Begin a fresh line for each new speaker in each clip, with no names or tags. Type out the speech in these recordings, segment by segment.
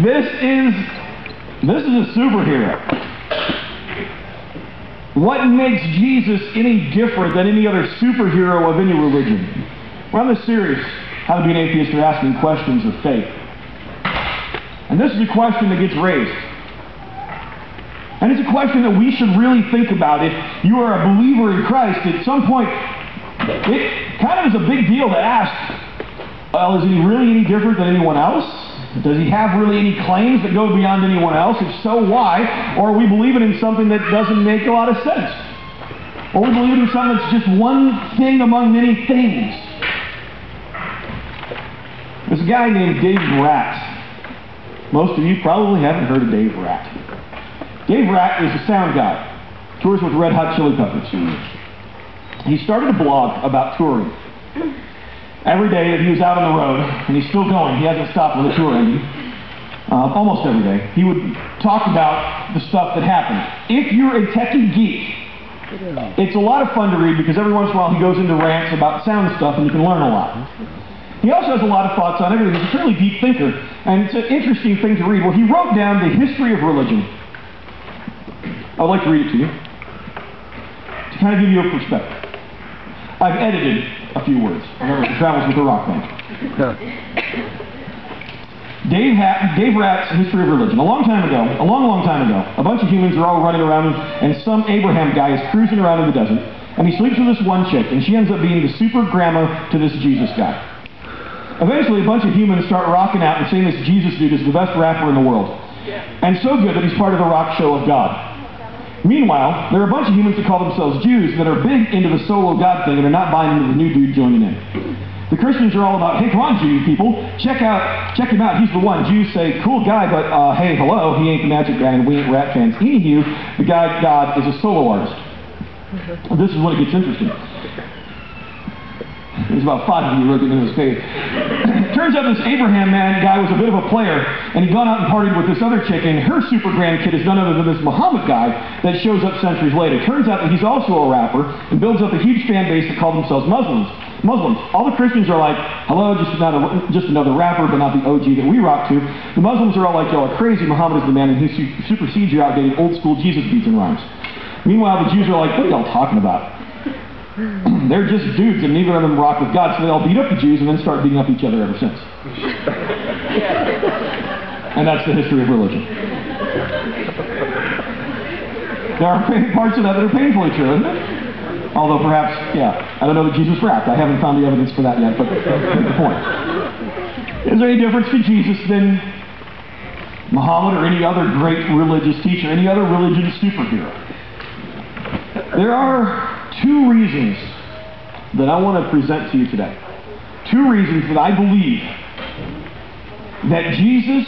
This is a superhero. What makes Jesus any different than any other superhero of any religion? We're on this series, How to Be an Atheist, or Asking Questions of Faith. And this is a question that gets raised. And it's a question that we should really think about. If you are a believer in Christ, at some point, it kind of is a big deal to ask, well, is he really any different than anyone else? Does he have really any claims that go beyond anyone else? If so, why? Or are we believing in something that doesn't make a lot of sense? Or are we believing in something that's just one thing among many things? There's a guy named Dave Rat. Most of you probably haven't heard of Dave Rat. Dave Rat is a sound guy. Tours with Red Hot Chili Peppers. He started a blog about touring. Every day that he was out on the road, and he's still going, he hasn't stopped with the tour ending, almost every day, he would talk about the stuff that happened. If you're a techie geek, it's a lot of fun to read because every once in a while he goes into rants about sound stuff and you can learn a lot. He also has a lot of thoughts on everything. He's a fairly deep thinker, and it's an interesting thing to read. Well, he wrote down the history of religion. I would like to read it to you, to kind of give you a perspective. I've edited a few words. Remember, it travels with the rock band. Dave Rat's History of Religion. A long time ago, a bunch of humans are all running around, and some Abraham guy is cruising around in the desert, and he sleeps with this one chick, and she ends up being the super grandma to this Jesus guy. Eventually, a bunch of humans start rocking out and saying this Jesus dude is the best rapper in the world. And so good that he's part of the rock show of God. Meanwhile, there are a bunch of humans that call themselves Jews that are big into the solo God thing and are not buying into the new dude joining in. The Christians are all about, hey, come on, Jew people, check him out, he's the one. Jews say, cool guy, but hey, hello, he ain't the magic guy and we ain't Rat fans. Anywho, the guy God is a solo artist. This is when it gets interesting. There's about 5 of you looking into this page. Turns out this Abraham guy was a bit of a player, and he'd gone out and partied with this other chick, and her super grandkid is none other than this Muhammad guy that shows up centuries later. Turns out that he's also a rapper, and builds up a huge fan base that call themselves Muslims. All the Christians are like, hello, just another rapper, but not the OG that we rock to. The Muslims are all like, y'all are crazy, Muhammad is the man, and he supersedes your outdated old school Jesus beats and rhymes. Meanwhile, the Jews are like, what are y'all talking about? They're just dudes, and neither of them rock with God, so they all beat up the Jews and then start beating up each other ever since. And that's the history of religion. There are parts of that are painfully true, isn't it? Although perhaps, I don't know that Jesus rapped. I haven't found the evidence for that yet, but that's the point. Is there any difference to Jesus than Muhammad or any other great religious teacher, any other religious superhero? There are 2 reasons that I want to present to you today. 2 reasons that I believe that Jesus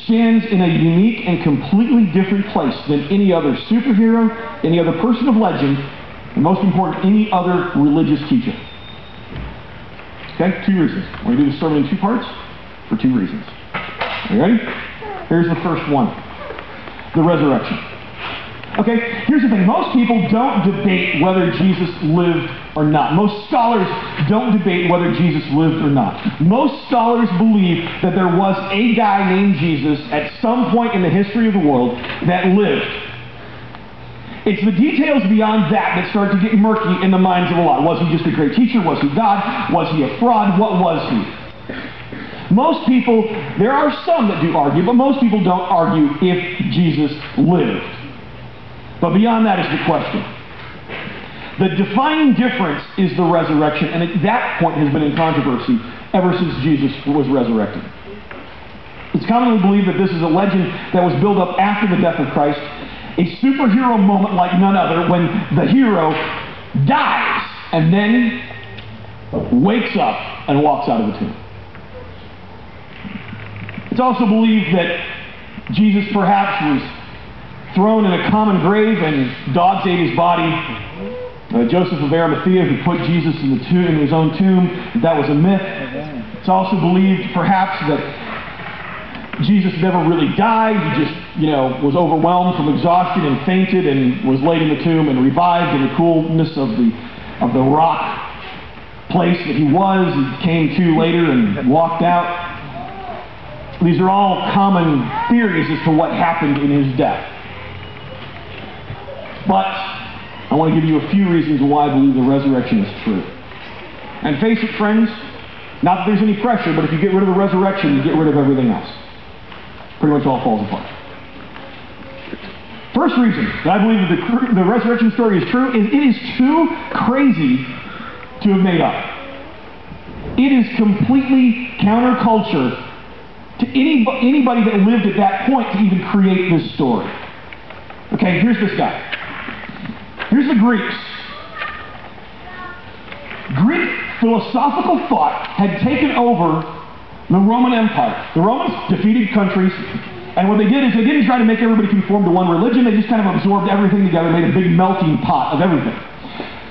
stands in a unique and completely different place than any other superhero, any other person of legend, and most important, any other religious teacher. Okay? 2 reasons. We're going to do the sermon in 2 parts for 2 reasons. Are you ready? Here's the first one. The resurrection. Okay, here's the thing. Most people don't debate whether Jesus lived or not. Most scholars don't debate whether Jesus lived or not. Most scholars believe that there was a guy named Jesus at some point in the history of the world that lived. It's the details beyond that start to get murky in the minds of a lot. Was he just a great teacher? Was he God? Was he a fraud? What was he? Most people, there are some that do argue, but most people don't argue if Jesus lived. But beyond that is the question. The defining difference is the resurrection, and at that point has been in controversy ever since Jesus was resurrected. It's commonly believed that this is a legend that was built up after the death of Christ, a superhero moment like none other, when the hero dies and then wakes up and walks out of the tomb. It's also believed that Jesus perhaps was thrown in a common grave and dogs ate his body. Joseph of Arimathea, who put Jesus in his own tomb, that was a myth. It's also believed perhaps that Jesus never really died. He just, was overwhelmed from exhaustion and fainted and was laid in the tomb and revived in the coolness of the rock. place that he was and came to later and walked out. These are all common theories as to what happened in his death. But I want to give you a few reasons why I believe the resurrection is true. And face it, friends, not that there's any pressure, but if you get rid of the resurrection, you get rid of everything else. Pretty much all falls apart. First reason that I believe that the resurrection story is true is it is too crazy to have made up. It is completely counterculture to anybody that lived at that point to even create this story. Okay, here's this guy. Here's the Greeks. Greek philosophical thought had taken over the Roman Empire. The Romans defeated countries, and what they did is they didn't try to make everybody conform to one religion, they just kind of absorbed everything together, made a big melting pot of everything.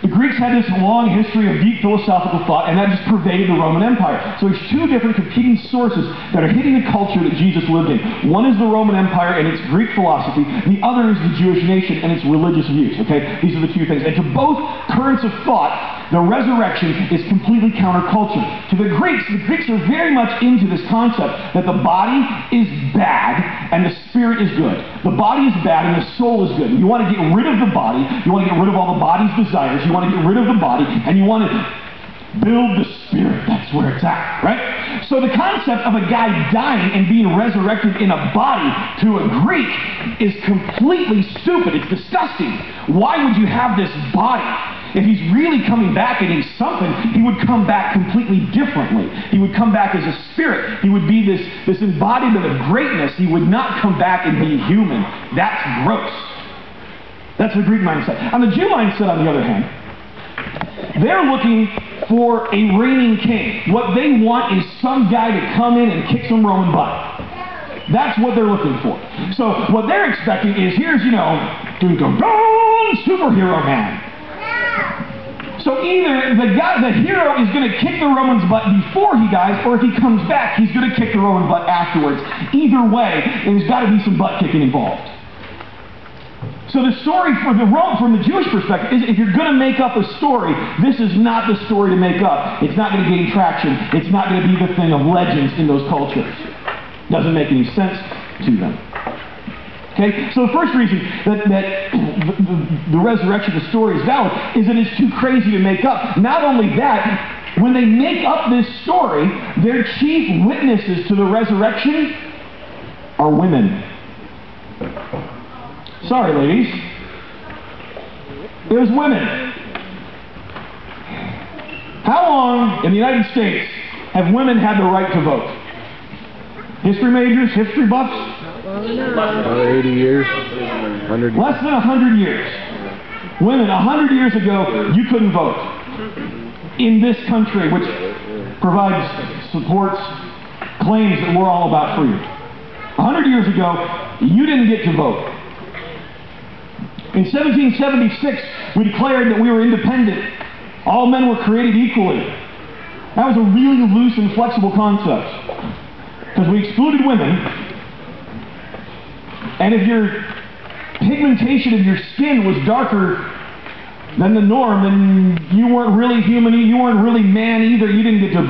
The Greeks had this long history of deep philosophical thought, and that just pervaded the Roman Empire. So there's two different competing sources that are hitting the culture that Jesus lived in. One is the Roman Empire and its Greek philosophy. The other is the Jewish nation and its religious views. Okay, these are the two things. And to both currents of thought, the resurrection is completely counterculture. To the Greeks are very much into this concept that the body is bad and the spirit is good. The body is bad and the soul is good. You want to get rid of the body. You want to get rid of all the body's desires. You want to get rid of the body, and you want to build the spirit. That's where it's at, right? So the concept of a guy dying and being resurrected in a body to a Greek is completely stupid. It's disgusting. Why would you have this body? If he's really coming back and he's something, he would come back completely differently. He would come back as a spirit. He would be this embodiment of greatness. He would not come back and be human. That's gross. That's the Greek mindset. On the Jew mindset, on the other hand, they're looking for a reigning king. What they want is some guy to come in and kick some Roman butt. That's what they're looking for. So what they're expecting is, here's, superhero man. So either the hero is going to kick the Roman's butt before he dies, or if he comes back, he's going to kick the Roman butt afterwards. Either way, there's got to be some butt kicking involved. So the story from the Jewish perspective is, if you're going to make up a story, this is not the story to make up. It's not going to gain traction. It's not going to be the thing of legends in those cultures. Doesn't make any sense to them. Okay, so the first reason that the resurrection of the story is valid is that it's too crazy to make up. Not only that, when they make up this story, their chief witnesses to the resurrection are women. Sorry, ladies. There's women. How long in the United States have women had the right to vote? History majors, history buffs?
About 80 years. 100 years.
Less than 100 years. Women, 100 years ago, you couldn't vote. In this country, which provides, supports, claims that we're all about freedom. 100 years ago, you didn't get to vote. In 1776, we declared that we were independent. All men were created equally. That was a really loose and flexible concept. Because we excluded women, and if your pigmentation of your skin was darker than the norm, then you weren't really human, you weren't really man either, you didn't get to vote.